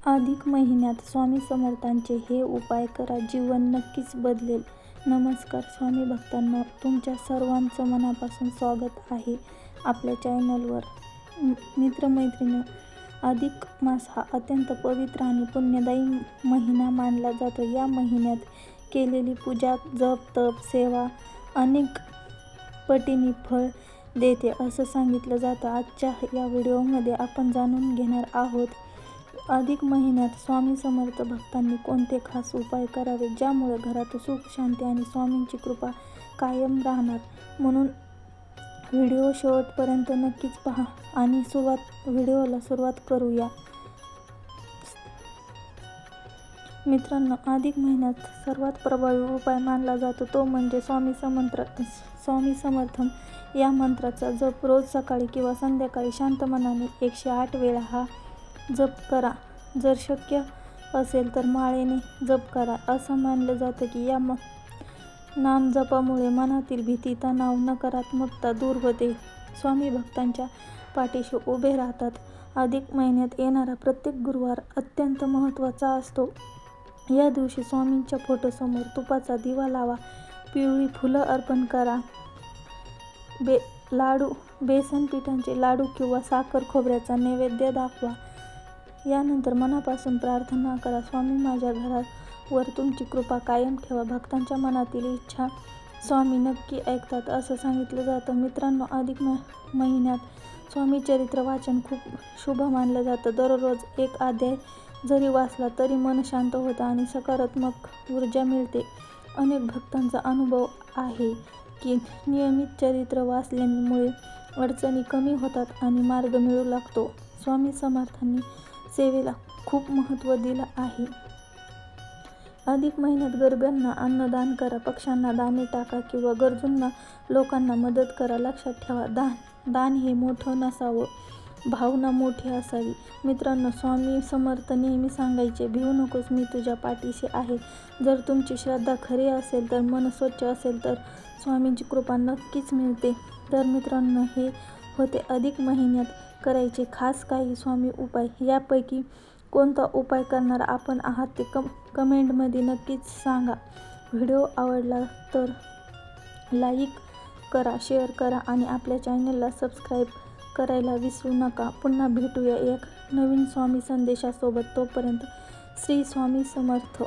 अधिक महिन्यात स्वामी समर्थांचे हे उपाय करा, जीवन नक्कीच बदलेल. नमस्कार स्वामी भक्तांनो, तुमच्या सर्वांचं मनापासून स्वागत आहे आपल्या चॅनलवर. मित्रमैत्रिणी, अधिक मास हा अत्यंत पवित्र आणि पुण्यदायी महिना मानला जातो. या महिन्यात केलेली पूजा, जप, तप, सेवा अनेक पटीने फळ देते असं सांगितलं जातं. आजच्या या व्हिडिओमध्ये आपण जाणून घेणार आहोत अधिक महिन्यात स्वामी समर्थ भक्तांनी कोणते खास उपाय करावे, ज्यामुळे घरात सुख, शांती आणि स्वामींची कृपा कायम राहणार. म्हणून व्हिडिओ शेवटपर्यंत नक्कीच पहा आणि व्हिडिओला सुरुवात करूया. मित्रांनो, अधिक महिन्यात सर्वात प्रभावी उपाय मानला जातो तो म्हणजे स्वामी समर्थम या मंत्राचा जप. रोज सकाळी किंवा संध्याकाळी शांत मनाने 108 वेळा हा जप करा. जर शक्य असेल तर माळेने जप करा. असं मानलं जातं की या नामजपामुळे मनातील भीती, तणाव, नकारात्मकता दूर होते. स्वामी भक्तांच्या पाठीशी उभे राहतात. अधिक महिन्यात येणारा प्रत्येक गुरुवार अत्यंत महत्त्वाचा असतो. या दिवशी स्वामींच्या फोटोसमोर तुपाचा दिवा लावा, पिवळी फुलं अर्पण करा, बेसन पिठाचे लाडू किंवा साखर खोबऱ्याचा नैवेद्य दाखवा. यानंतर मनापासून प्रार्थना करा, स्वामी माझ्या घरावर तुमची कृपा कायम ठेवा. भक्तांच्या मनातील इच्छा स्वामी नक्की ऐकतात असं सांगितलं जातं. मित्रांनो, अधिक महिन्यात स्वामी चरित्र वाचन खूप शुभ मानलं जातं. दररोज एक अध्याय जरी वाचला तरी मन शांत होतं आणि सकारात्मक ऊर्जा मिळते. अनेक भक्तांचा अनुभव आहे की नियमित चरित्र वाचल्यामुळे अडचणी कमी होतात आणि मार्ग मिळू लागतो. स्वामी समर्थांनी सेवेला खूप महत्त्व दिलं आहे. अधिक महिन्यात गरीबांना अन्नदान करा, पक्ष्यांना दाणे टाका किंवा गरजूंना लोकांना मदत करा. लक्षात ठेवा, दान हे मोठं नसावं, भावना मोठी असावी. मित्रांनो, स्वामी समर्थ नेहमी सांगायचे, भिवू नकोस, मी तुझ्या पाठीशी आहे. जर तुमची श्रद्धा खरी असेल, तर मन स्वच्छ असेल तर स्वामींची कृपा नक्कीच मिळते. तर मित्रांनो, हे होते अधिक महिन्यात करायचे खास काही स्वामी उपाय. यापैकी कोणता उपाय करणार आपण आहात ते कमेंटमध्ये नक्कीच सांगा. व्हिडिओ आवडला तर लाईक करा, शेअर करा आणि आपल्या चॅनलला सबस्क्राईब करायला विसरू नका. पुन्हा भेटूया एक नवीन स्वामी संदेशासोबत. तोपर्यंत श्री स्वामी समर्थ.